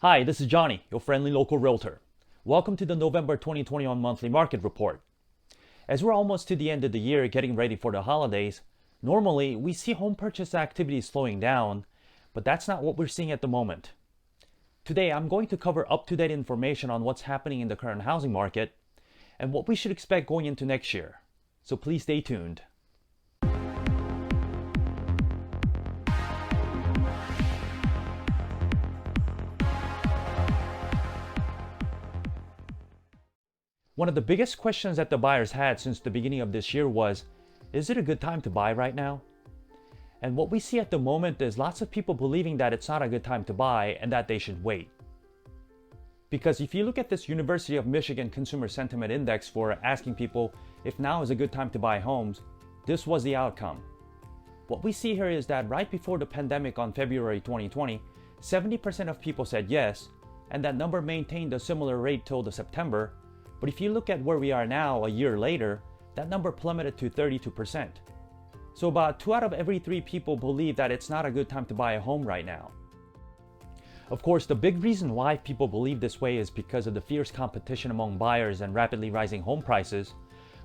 Hi, this is Johnny, your friendly local realtor. Welcome to the November 2021 monthly market report. As we're almost to the end of the year getting ready for the holidays, normally we see home purchase activity slowing down, but that's not what we're seeing at the moment. Today, I'm going to cover up-to-date information on what's happening in the current housing market and what we should expect going into next year. So please stay tuned. One of the biggest questions that the buyers had since the beginning of this year was, is it a good time to buy right now? And what we see at the moment is lots of people believing that it's not a good time to buy and that they should wait. Because if you look at this University of Michigan Consumer Sentiment Index for asking people if now is a good time to buy homes, this was the outcome. What we see here is that right before the pandemic on February 2020, 70% of people said yes, and that number maintained a similar rate till the September. But if you look at where we are now a year later, that number plummeted to 32%. So about 2 out of every 3 people believe that it's not a good time to buy a home right now. Of course, the big reason why people believe this way is because of the fierce competition among buyers and rapidly rising home prices.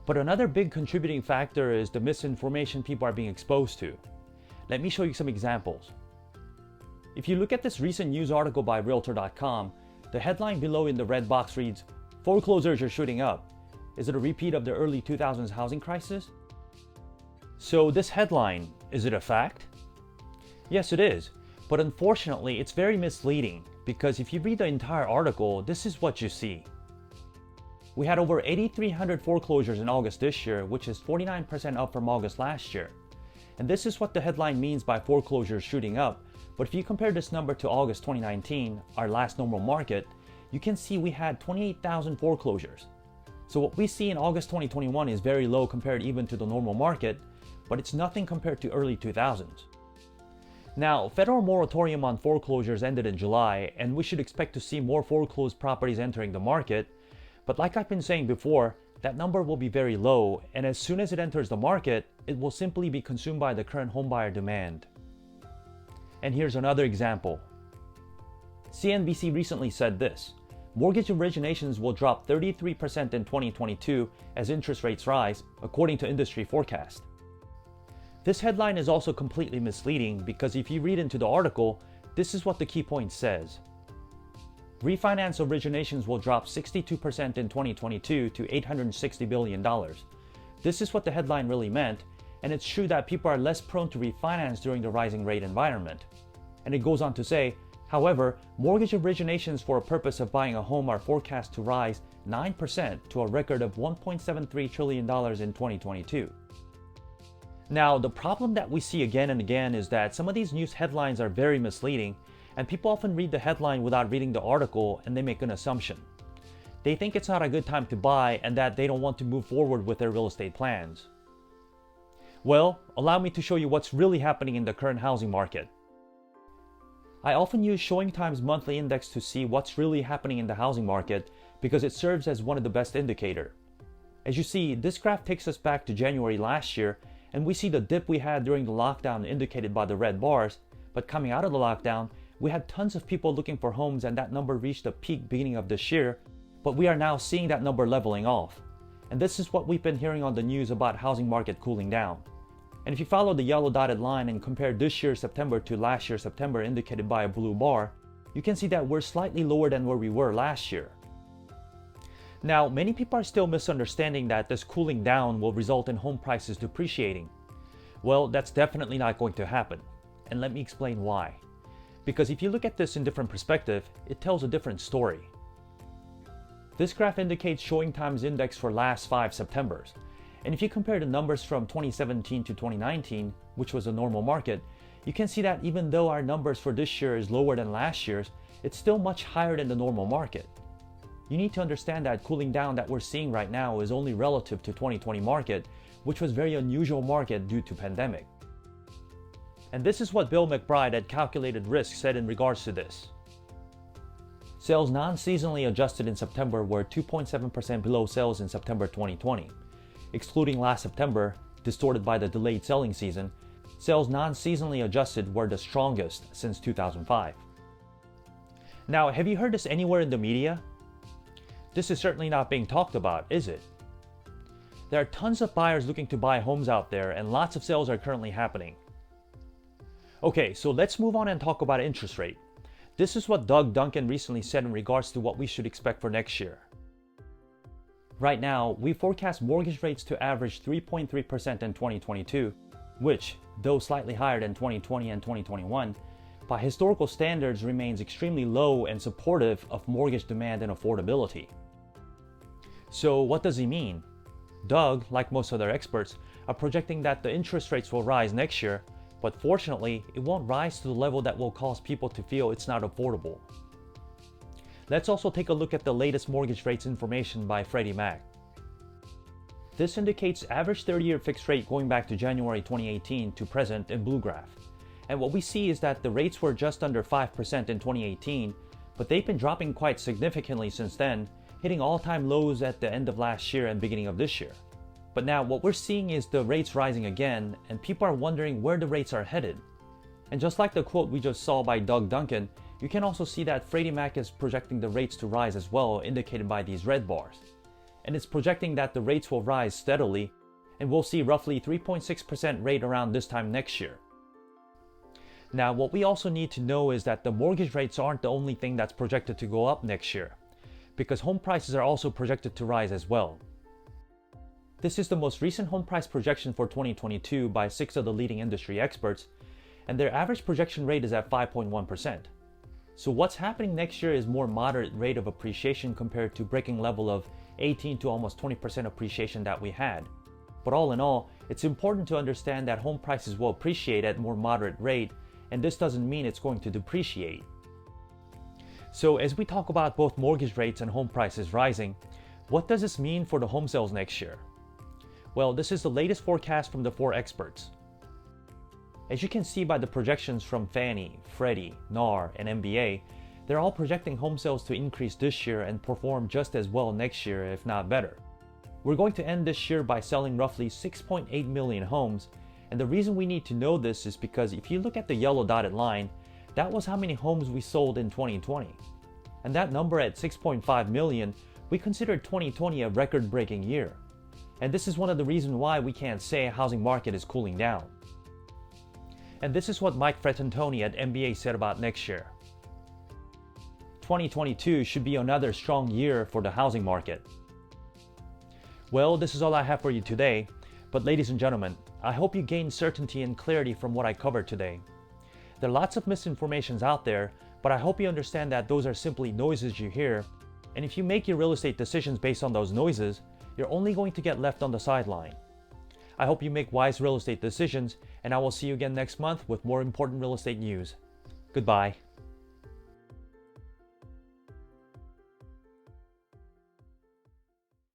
But another big contributing factor is the misinformation people are being exposed to. Let me show you some examples. If you look at this recent news article by Realtor.com, the headline below in the red box reads, "Foreclosures are shooting up. Is it a repeat of the early 2000s housing crisis?" So this headline, is it a fact? Yes, it is. But unfortunately, it's very misleading because if you read the entire article, this is what you see. We had over 8,300 foreclosures in August this year, which is 49% up from August last year. And this is what the headline means by foreclosures shooting up. But if you compare this number to August 2019, our last normal market, you can see we had 28,000 foreclosures. So what we see in August 2021 is very low compared even to the normal market, but it's nothing compared to early 2000s. Now, federal moratorium on foreclosures ended in July, and we should expect to see more foreclosed properties entering the market. But like I've been saying before, that number will be very low, and as soon as it enters the market, it will simply be consumed by the current homebuyer demand. And here's another example. CNBC recently said this: mortgage originations will drop 33% in 2022 as interest rates rise, according to industry forecast. This headline is also completely misleading because if you read into the article, this is what the key point says. Refinance originations will drop 62% in 2022 to $860 billion. This is what the headline really meant, and it's true that people are less prone to refinance during the rising rate environment. And it goes on to say, however, mortgage originations for a purpose of buying a home are forecast to rise 9% to a record of $1.73 trillion in 2022. Now, the problem that we see again and again is that some of these news headlines are very misleading, and people often read the headline without reading the article and they make an assumption. They think it's not a good time to buy and that they don't want to move forward with their real estate plans. Well, allow me to show you what's really happening in the current housing market. I often use ShowingTime's monthly index to see what's really happening in the housing market because it serves as one of the best indicators. As you see, this graph takes us back to January last year, and we see the dip we had during the lockdown indicated by the red bars, but coming out of the lockdown, we had tons of people looking for homes and that number reached a peak beginning of this year, but we are now seeing that number leveling off. And this is what we've been hearing on the news about housing market cooling down. And if you follow the yellow dotted line and compare this year's September to last year's September indicated by a blue bar, you can see that we're slightly lower than where we were last year. Now, many people are still misunderstanding that this cooling down will result in home prices depreciating. Well, that's definitely not going to happen. And let me explain why. Because if you look at this in different perspective, it tells a different story. This graph indicates ShowingTime's index for last 5 Septembers. And if you compare the numbers from 2017 to 2019, which was a normal market, you can see that even though our numbers for this year is lower than last year's, it's still much higher than the normal market. You need to understand that cooling down that we're seeing right now is only relative to 2020 market, which was very unusual market due to pandemic. And this is what Bill McBride at Calculated Risk said in regards to this. Sales non-seasonally adjusted in September were 2.7% below sales in September 2020. Excluding last September, distorted by the delayed selling season, sales non-seasonally adjusted were the strongest since 2005. Now, have you heard this anywhere in the media? This is certainly not being talked about, is it? There are tons of buyers looking to buy homes out there, and lots of sales are currently happening. Okay, so let's move on and talk about interest rate. This is what Doug Duncan recently said in regards to what we should expect for next year. Right now, we forecast mortgage rates to average 3.3% in 2022, which, though slightly higher than 2020 and 2021, by historical standards remains extremely low and supportive of mortgage demand and affordability. So what does he mean? Doug, like most other experts, are projecting that the interest rates will rise next year, but fortunately, it won't rise to the level that will cause people to feel it's not affordable. Let's also take a look at the latest mortgage rates information by Freddie Mac. This indicates average 30-year fixed rate going back to January 2018 to present in blue graph. And what we see is that the rates were just under 5% in 2018, but they've been dropping quite significantly since then, hitting all-time lows at the end of last year and beginning of this year. But now what we're seeing is the rates rising again, and people are wondering where the rates are headed. And just like the quote we just saw by Doug Duncan, you can also see that Freddie Mac is projecting the rates to rise as well, indicated by these red bars. And it's projecting that the rates will rise steadily, and we'll see roughly 3.6% rate around this time next year. Now, what we also need to know is that the mortgage rates aren't the only thing that's projected to go up next year, because home prices are also projected to rise as well. This is the most recent home price projection for 2022 by 6 of the leading industry experts, and their average projection rate is at 5.1%. So what's happening next year is more moderate rate of appreciation compared to breaking level of 18 to almost 20% appreciation that we had. But all in all, it's important to understand that home prices will appreciate at more moderate rate, and this doesn't mean it's going to depreciate. So as we talk about both mortgage rates and home prices rising, what does this mean for the home sales next year? Well, this is the latest forecast from the 4 experts. As you can see by the projections from Fannie, Freddie, NAR, and MBA, they're all projecting home sales to increase this year and perform just as well next year, if not better. We're going to end this year by selling roughly 6.8 million homes, and the reason we need to know this is because if you look at the yellow dotted line, that was how many homes we sold in 2020. And that number at 6.5 million, we considered 2020 a record-breaking year. And this is one of the reasons why we can't say a housing market is cooling down. And this is what Mike Frattantoni at MBA said about next year. 2022 should be another strong year for the housing market. Well, this is all I have for you today. But ladies and gentlemen, I hope you gained certainty and clarity from what I covered today. There are lots of misinformations out there, but I hope you understand that those are simply noises you hear. And if you make your real estate decisions based on those noises, you're only going to get left on the sideline. I hope you make wise real estate decisions, and I will see you again next month with more important real estate news. Goodbye.